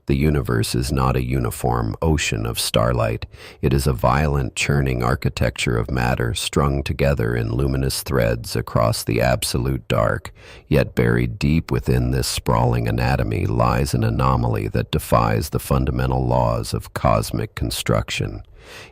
The universe is not a uniform ocean of starlight. It is a violent, churning architecture of matter strung together in luminous threads across the absolute dark. Yet buried deep within this sprawling anatomy lies an anomaly that defies the fundamental laws of cosmic construction.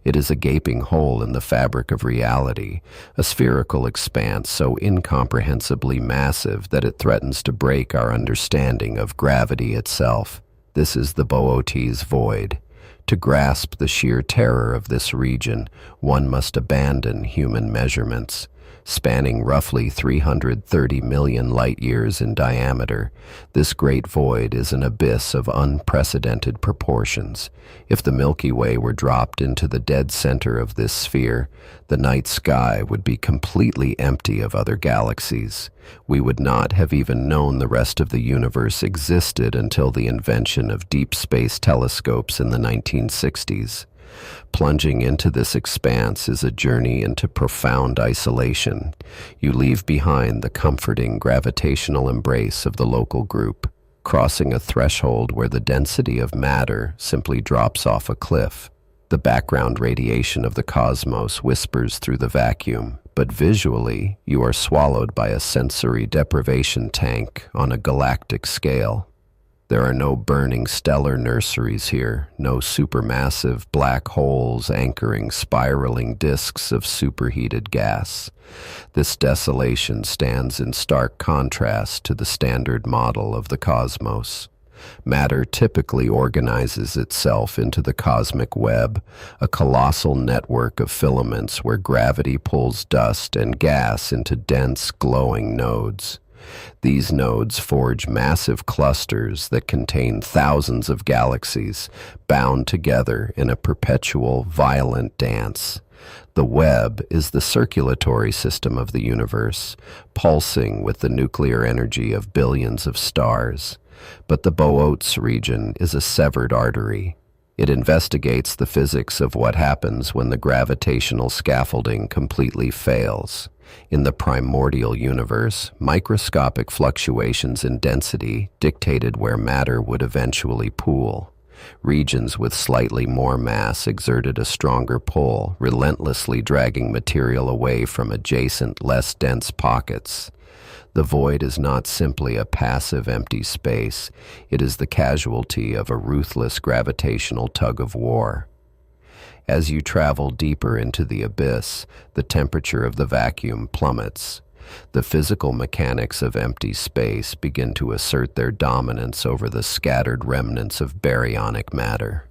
It is a gaping hole in the fabric of reality, a spherical expanse so incomprehensibly massive that it threatens to break our understanding of gravity itself. This is the Boötes Void. To grasp the sheer terror of this region, one must abandon human measurements. Spanning roughly 330 million light-years in diameter, this great void is an abyss of unprecedented proportions. If the Milky Way were dropped into the dead center of this sphere, the night sky would be completely empty of other galaxies. We would not have even known the rest of the universe existed until the invention of deep space telescopes in the 1960s. Plunging into this expanse is a journey into profound isolation. You leave behind the comforting gravitational embrace of the local group, crossing a threshold where the density of matter simply drops off a cliff. The background radiation of the cosmos whispers through the vacuum, but visually, you are swallowed by a sensory deprivation tank on a galactic scale. There are no burning stellar nurseries here, no supermassive black holes anchoring spiraling disks of superheated gas. This desolation stands in stark contrast to the standard model of the cosmos. Matter typically organizes itself into the cosmic web, a colossal network of filaments where gravity pulls dust and gas into dense, glowing nodes. These nodes forge massive clusters that contain thousands of galaxies, bound together in a perpetual, violent dance. The web is the circulatory system of the universe, pulsing with the nuclear energy of billions of stars. But the Boötes region is a severed artery. It investigates the physics of what happens when the gravitational scaffolding completely fails. In the primordial universe, microscopic fluctuations in density dictated where matter would eventually pool. Regions with slightly more mass exerted a stronger pull, relentlessly dragging material away from adjacent, less dense pockets. The void is not simply a passive, empty space. It is the casualty of a ruthless gravitational tug-of-war. As you travel deeper into the abyss, the temperature of the vacuum plummets. The physical mechanics of empty space begin to assert their dominance over the scattered remnants of baryonic matter.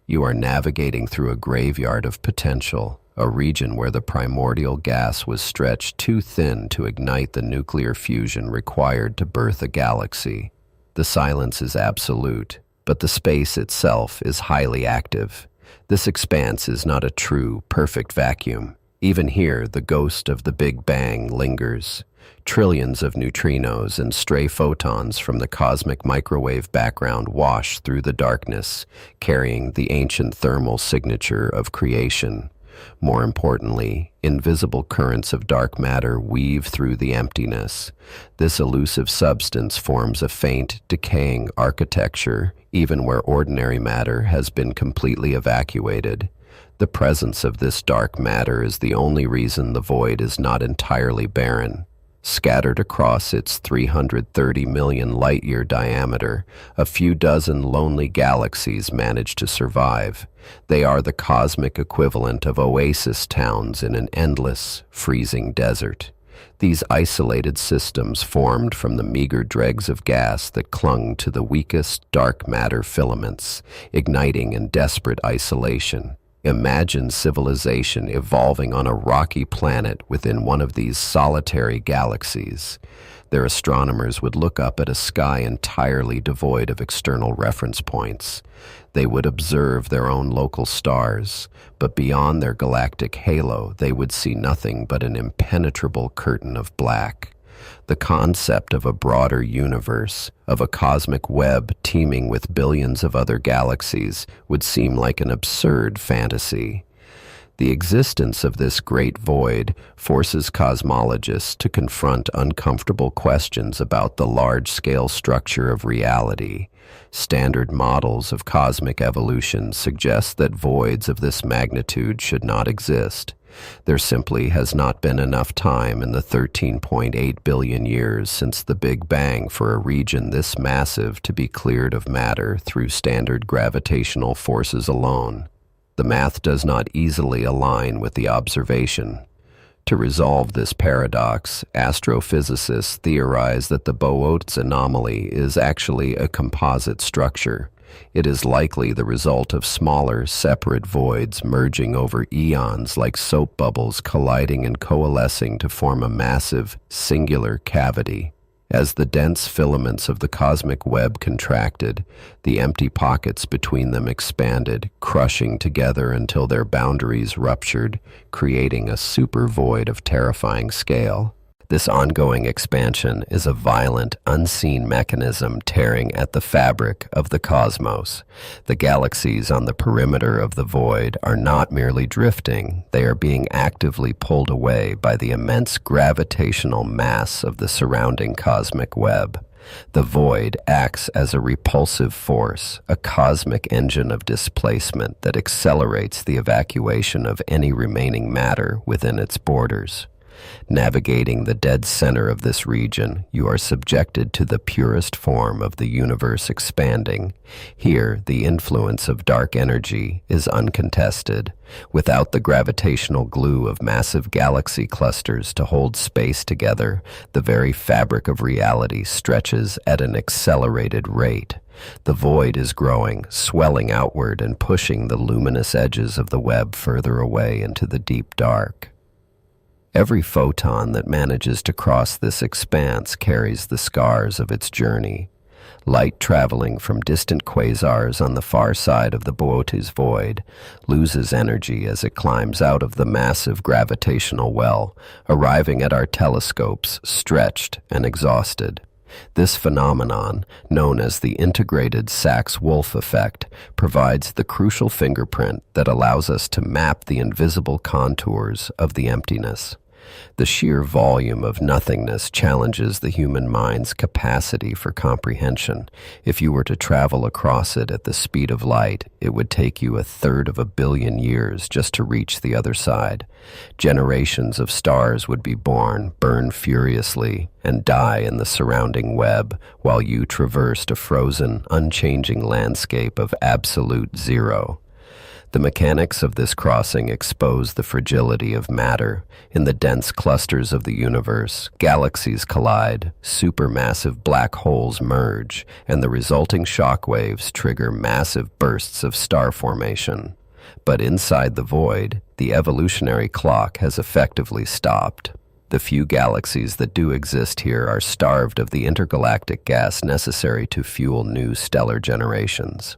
You are navigating through a graveyard of potential, a region where the primordial gas was stretched too thin to ignite the nuclear fusion required to birth a galaxy. The silence is absolute, but the space itself is highly active. This expanse is not a true, perfect vacuum. Even here, the ghost of the Big Bang lingers. Trillions of neutrinos and stray photons from the cosmic microwave background wash through the darkness, carrying the ancient thermal signature of creation. More importantly, invisible currents of dark matter weave through the emptiness. This elusive substance forms a faint, decaying architecture, even where ordinary matter has been completely evacuated. The presence of this dark matter is the only reason the void is not entirely barren. Scattered across its 330 million light-year diameter, a few dozen lonely galaxies manage to survive. They are the cosmic equivalent of oasis towns in an endless, freezing desert. These isolated systems formed from the meager dregs of gas that clung to the weakest dark matter filaments, igniting in desperate isolation. Imagine civilization evolving on a rocky planet within one of these solitary galaxies. Their astronomers would look up at a sky entirely devoid of external reference points. They would observe their own local stars, but beyond their galactic halo, they would see nothing but an impenetrable curtain of black. The concept of a broader universe, of a cosmic web teeming with billions of other galaxies, would seem like an absurd fantasy. The existence of this great void forces cosmologists to confront uncomfortable questions about the large-scale structure of reality. Standard models of cosmic evolution suggest that voids of this magnitude should not exist. There simply has not been enough time in the 13.8 billion years since the Big Bang for a region this massive to be cleared of matter through standard gravitational forces alone. The math does not easily align with the observation. To resolve this paradox, astrophysicists theorize that the Boötes anomaly is actually a composite structure. It is likely the result of smaller, separate voids merging over eons like soap bubbles colliding and coalescing to form a massive, singular cavity. As the dense filaments of the cosmic web contracted, the empty pockets between them expanded, crushing together until their boundaries ruptured, creating a super void of terrifying scale. This ongoing expansion is a violent, unseen mechanism tearing at the fabric of the cosmos. The galaxies on the perimeter of the void are not merely drifting, they are being actively pulled away by the immense gravitational mass of the surrounding cosmic web. The void acts as a repulsive force, a cosmic engine of displacement that accelerates the evacuation of any remaining matter within its borders. Navigating the dead center of this region, you are subjected to the purest form of the universe expanding. Here, the influence of dark energy is uncontested. Without the gravitational glue of massive galaxy clusters to hold space together, the very fabric of reality stretches at an accelerated rate. The void is growing, swelling outward and pushing the luminous edges of the web further away into the deep dark. Every photon that manages to cross this expanse carries the scars of its journey. Light traveling from distant quasars on the far side of the Boötes Void loses energy as it climbs out of the massive gravitational well, arriving at our telescopes stretched and exhausted. This phenomenon, known as the integrated Sachs-Wolf effect, provides the crucial fingerprint that allows us to map the invisible contours of the emptiness. The sheer volume of nothingness challenges the human mind's capacity for comprehension. If you were to travel across it at the speed of light, it would take you 1/3 of a billion years just to reach the other side. Generations of stars would be born, burn furiously, and die in the surrounding web, while you traversed a frozen, unchanging landscape of absolute zero. The mechanics of this crossing expose the fragility of matter. In the dense clusters of the universe, galaxies collide, supermassive black holes merge, and the resulting shock waves trigger massive bursts of star formation. But inside the void, the evolutionary clock has effectively stopped. The few galaxies that do exist here are starved of the intergalactic gas necessary to fuel new stellar generations.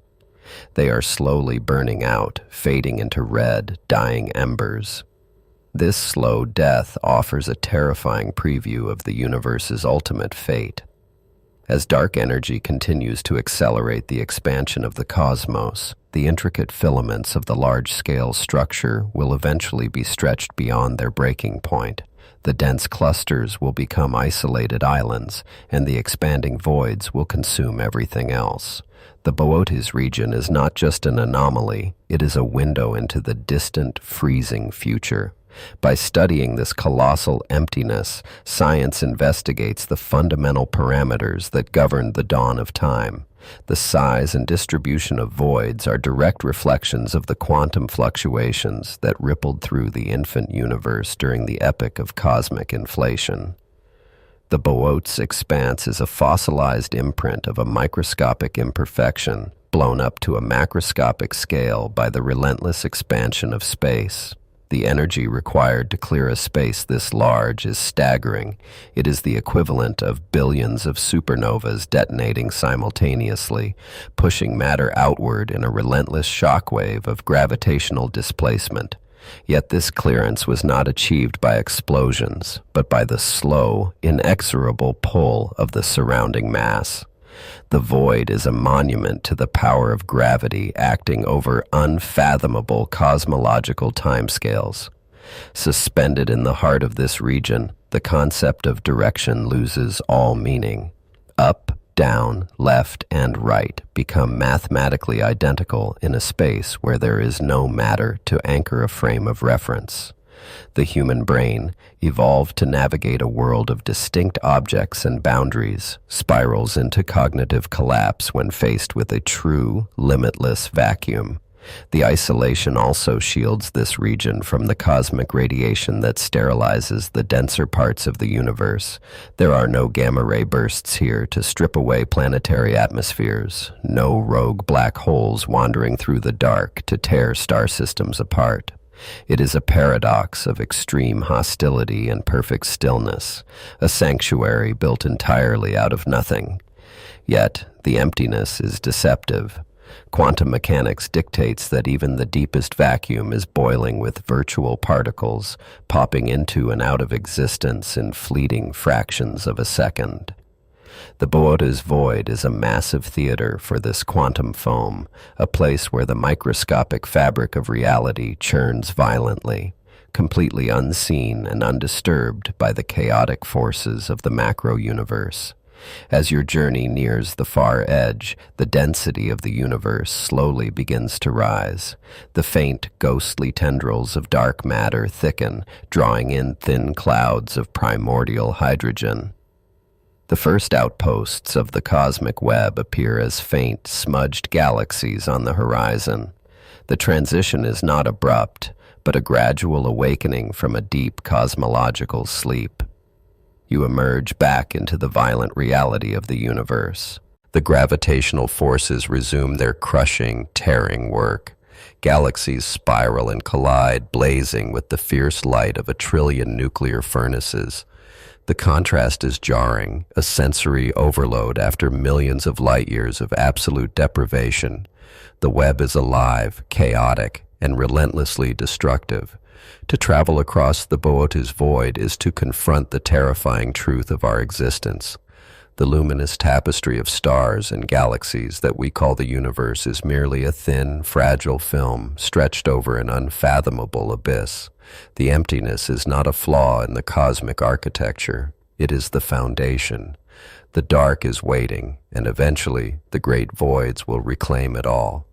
They are slowly burning out, fading into red, dying embers. This slow death offers a terrifying preview of the universe's ultimate fate. As dark energy continues to accelerate the expansion of the cosmos, the intricate filaments of the large-scale structure will eventually be stretched beyond their breaking point. The dense clusters will become isolated islands, and the expanding voids will consume everything else. The Boötes region is not just an anomaly, it is a window into the distant, freezing future. By studying this colossal emptiness, science investigates the fundamental parameters that govern the dawn of time. The size and distribution of voids are direct reflections of the quantum fluctuations that rippled through the infant universe during the epoch of cosmic inflation. The Boötes expanse is a fossilized imprint of a microscopic imperfection, blown up to a macroscopic scale by the relentless expansion of space. The energy required to clear a space this large is staggering. It is the equivalent of billions of supernovas detonating simultaneously, pushing matter outward in a relentless shockwave of gravitational displacement. Yet this clearance was not achieved by explosions, but by the slow, inexorable pull of the surrounding mass. The void is a monument to the power of gravity acting over unfathomable cosmological timescales. Suspended in the heart of this region, the concept of direction loses all meaning. Up, down, left, and right become mathematically identical in a space where there is no matter to anchor a frame of reference. The human brain, evolved to navigate a world of distinct objects and boundaries, spirals into cognitive collapse when faced with a true, limitless vacuum. The isolation also shields this region from the cosmic radiation that sterilizes the denser parts of the universe. There are no gamma-ray bursts here to strip away planetary atmospheres, no rogue black holes wandering through the dark to tear star systems apart. It is a paradox of extreme hostility and perfect stillness, a sanctuary built entirely out of nothing. Yet, the emptiness is deceptive. Quantum mechanics dictates that even the deepest vacuum is boiling with virtual particles, popping into and out of existence in fleeting fractions of a second. The Boötes Void is a massive theater for this quantum foam, a place where the microscopic fabric of reality churns violently, completely unseen and undisturbed by the chaotic forces of the macro-universe. As your journey nears the far edge, the density of the universe slowly begins to rise. The faint, ghostly tendrils of dark matter thicken, drawing in thin clouds of primordial hydrogen. The first outposts of the cosmic web appear as faint, smudged galaxies on the horizon. The transition is not abrupt, but a gradual awakening from a deep cosmological sleep. You emerge back into the violent reality of the universe. The gravitational forces resume their crushing, tearing work. Galaxies spiral and collide, blazing with the fierce light of 1,000,000,000,000 nuclear furnaces. The contrast is jarring, a sensory overload after millions of light years of absolute deprivation. The web is alive, chaotic, and relentlessly destructive. To travel across the Boötes Void is to confront the terrifying truth of our existence. The luminous tapestry of stars and galaxies that we call the universe is merely a thin, fragile film stretched over an unfathomable abyss. The emptiness is not a flaw in the cosmic architecture. It is the foundation. The dark is waiting, and eventually the great voids will reclaim it all.